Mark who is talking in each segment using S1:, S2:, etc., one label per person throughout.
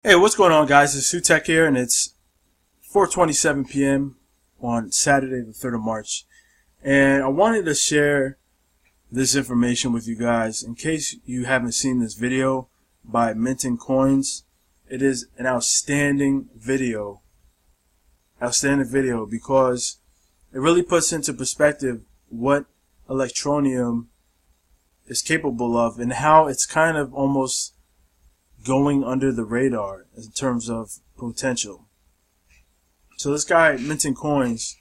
S1: Hey, what's going on, guys? It's Sutek here, and it's 4:27 p.m. on Saturday, the 3rd of March. And I wanted to share this information with you guys in case you haven't seen this video by Minting Coins. It is an outstanding video because it really puts into perspective what Electroneum is capable of and how it's kind of almost going under the radar in terms of potential. So this guy, Minting Coins,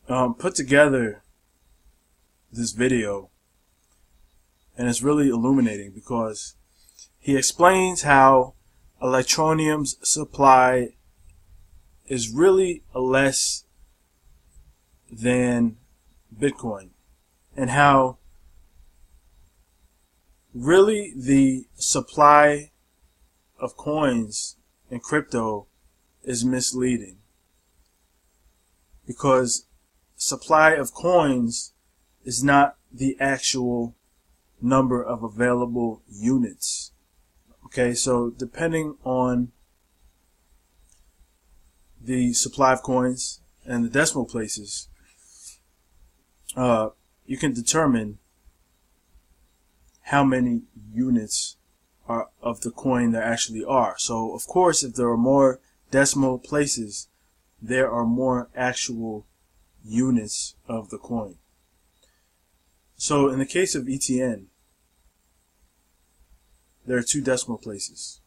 S1: put together this video, and it's really illuminating because he explains how Electroneum's supply is really less than Bitcoin, and how really the supply of coins in crypto is misleading, because supply of coins is not the actual number of available units. Okay, so depending on the supply of coins and the decimal places, you can determine how many units are of the coin there actually are. So of course, if there are more decimal places, there are more actual units of the coin. So in the case of ETN, there are 2 decimal places,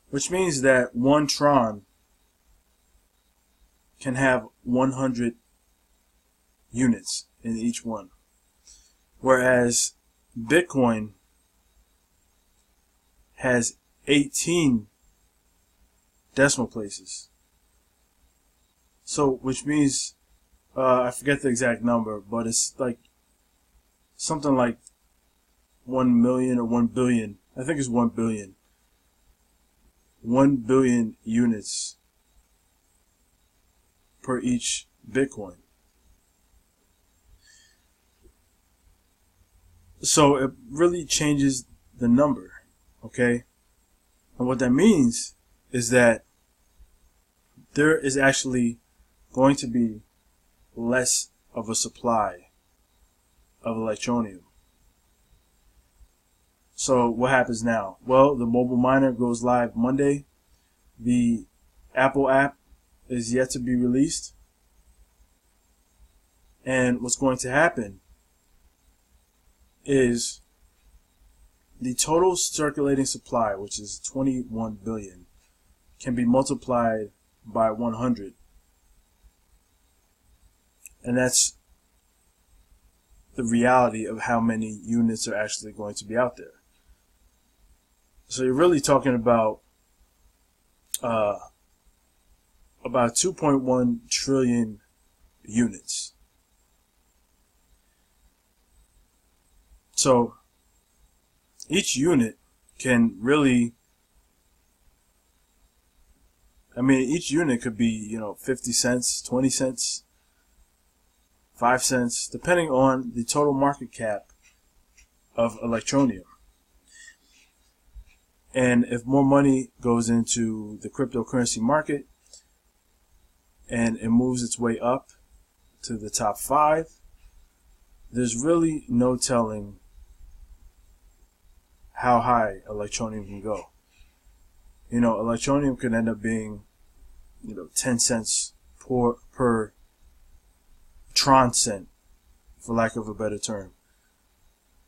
S1: which means that 1 Tron can have 100 units in each one. Whereas Bitcoin has 18 decimal places. So, which means, I forget the exact number, but it's like something like 1 million or 1 billion. I think it's 1 billion. 1 billion units per each Bitcoin. So it really changes the number, okay? And what that means is that there is actually going to be less of a supply of Electroneum. So what happens now? Well, the mobile miner goes live Monday. The Apple app is yet to be released. And what's going to happen is the total circulating supply, which is 21 billion, can be multiplied by 100. And that's the reality of how many units are actually going to be out there. So you're really talking about 2.1 trillion units. So each unit can really, each unit could be, 50 cents, 20 cents, 5 cents, depending on the total market cap of Electroneum. And if more money goes into the cryptocurrency market and it moves its way up to the top 5, there's really no telling how high Electroneum can go. Electroneum could end up being, 10 cents per Tron cent, for lack of a better term.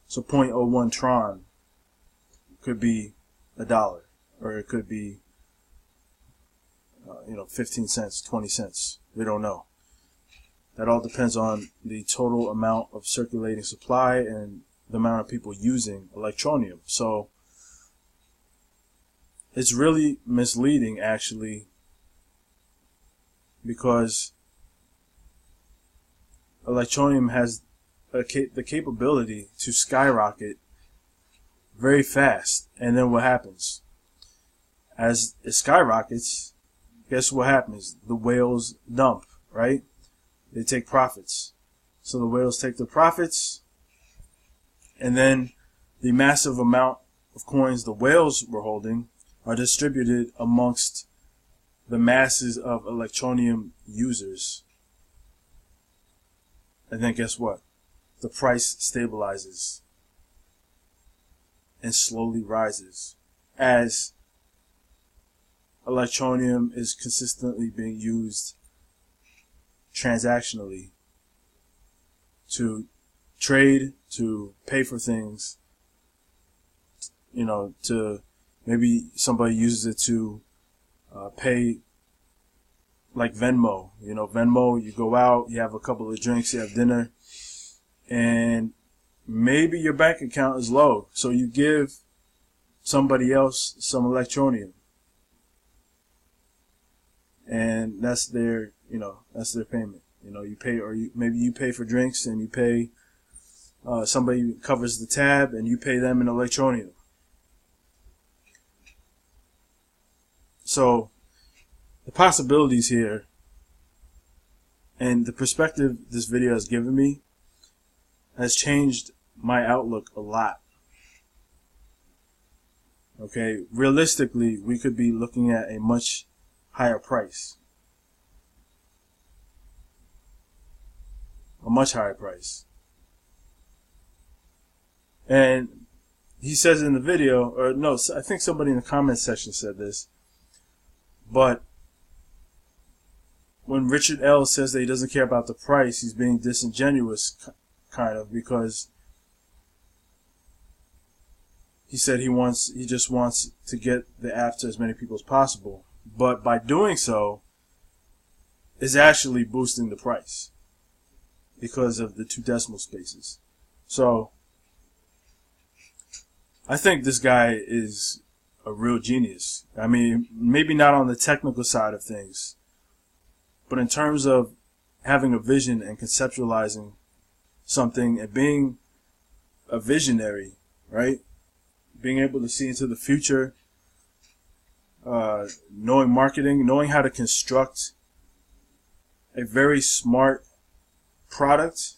S1: So 0.01 Tron could be $1, or it could be, 15 cents, 20 cents. We don't know. That all depends on the total amount of circulating supply and the amount of people using Electroneum. So it's really misleading, actually, because Electroneum has the capability to skyrocket very fast. And then what happens? As it skyrockets, guess what happens? The whales dump, right? They take profits. So the whales take the profits, and then the massive amount of coins the whales were holding are distributed amongst the masses of Electroneum users. And then guess what? The price stabilizes and slowly rises as Electroneum is consistently being used transactionally to trade, to pay for things, to maybe somebody uses it to pay, like Venmo. Venmo, you go out, you have a couple of drinks, you have dinner, and maybe your bank account is low, so you give somebody else some Electroneum, and that's their payment. You pay, or maybe you pay for drinks, and you pay somebody covers the tab, and you pay them in Electroneum. So the possibilities here and the perspective this video has given me has changed my outlook a lot. Okay, realistically, we could be looking at a much higher price. A much higher price. And he says in the video, or no, I think somebody in the comment section said this, but when Richard L. says that he doesn't care about the price, he's being disingenuous, kind of, because he said he just wants to get the app to as many people as possible. But by doing so, is actually boosting the price because of the 2 decimal spaces. So I think this guy is a real genius. I mean, maybe not on the technical side of things, but in terms of having a vision and conceptualizing something and being a visionary, right? Being able to see into the future, knowing marketing, knowing how to construct a very smart product.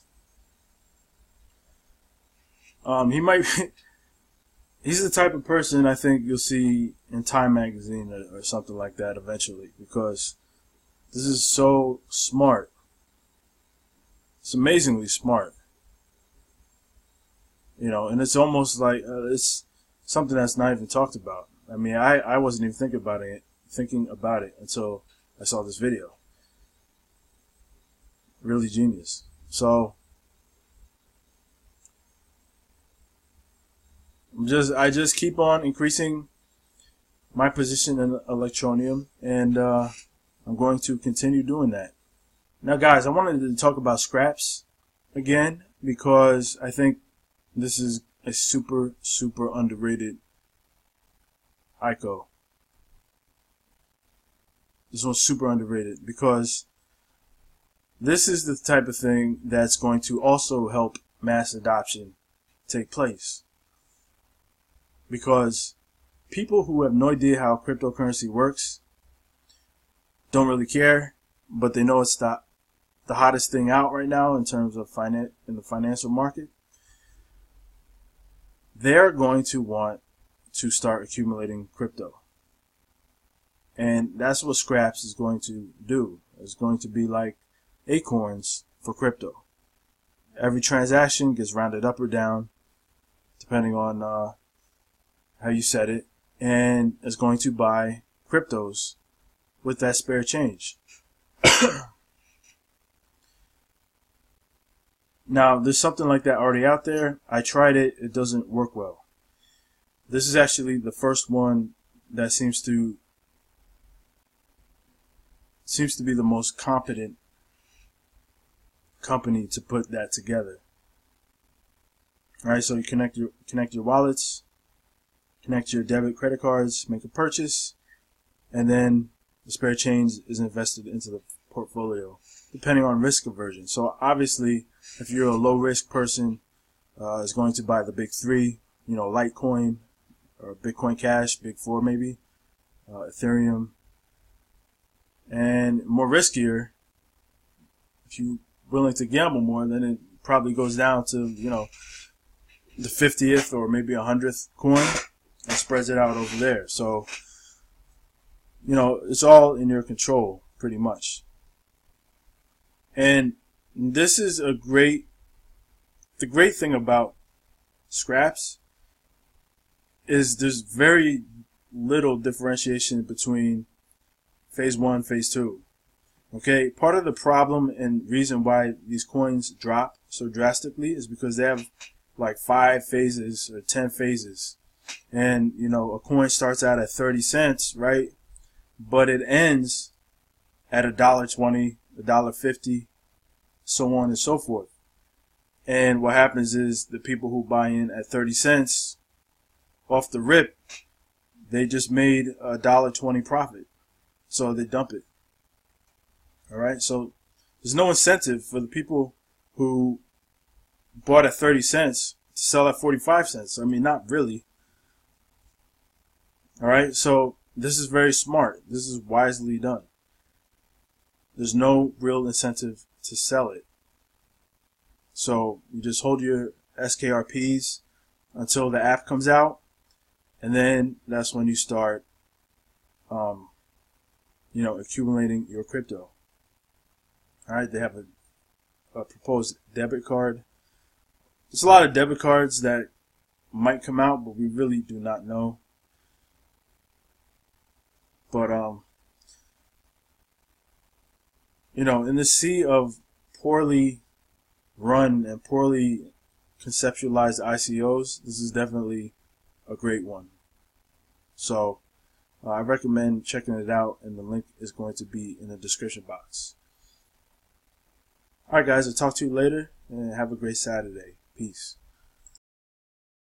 S1: He's the type of person I think you'll see in Time magazine or something like that eventually, because this is so smart. It's amazingly smart. And it's almost like it's something that's not even talked about. I mean, I wasn't even thinking about it until I saw this video. Really genius. So I just keep on increasing my position in Electroneum, and I'm going to continue doing that. Now, guys, I wanted to talk about scraps again, because I think this is a super, super underrated ICO. This one's super underrated because this is the type of thing that's going to also help mass adoption take place. Because people who have no idea how cryptocurrency works don't really care, but they know it's the hottest thing out right now in terms of in the financial market. They're going to want to start accumulating crypto. And that's what Scraps is going to do. It's going to be like acorns for crypto. Every transaction gets rounded up or down, depending on how you set it, and it's going to buy cryptos with that spare change. Now, there's something like that already out there. I tried it. It doesn't work well. This is actually the first one that seems to be the most competent company to put that together. All right, so you connect your wallets, connect your debit, credit cards, make a purchase, and then the spare change is invested into the portfolio, depending on risk aversion. So obviously, if you're a low risk person, is going to buy the big 3, Litecoin or Bitcoin Cash, big 4 maybe, Ethereum, and more riskier. If you're willing to gamble more, then it probably goes down to the 50th or maybe 100th coin. and spreads it out over there. So, you know, it's all in your control, pretty much. And this is the great thing about scraps is there's very little differentiation between phase 1, phase 2. Okay, part of the problem and reason why these coins drop so drastically is because they have like 5 phases or 10 phases. And, you know, a coin starts out at 30 cents, right? But it ends at $1.20, $1.50, so on and so forth. And what happens is the people who buy in at 30 cents off the rip, they just made $1.20 profit. So they dump it. Alright, so there's no incentive for the people who bought at 30 cents to sell at 45 cents. I mean, not really. Alright, so this is very smart. This is wisely done. There's no real incentive to sell it. So you just hold your SKRPs until the app comes out, and then that's when you start, you know, accumulating your crypto. Alright, they have a proposed debit card. There's a lot of debit cards that might come out, but we really do not know. But, you know, in the sea of poorly run and poorly conceptualized ICOs, this is definitely a great one. So, I recommend checking it out, and the link is going to be in the description box. Alright guys, I'll talk to you later, and have a great Saturday. Peace.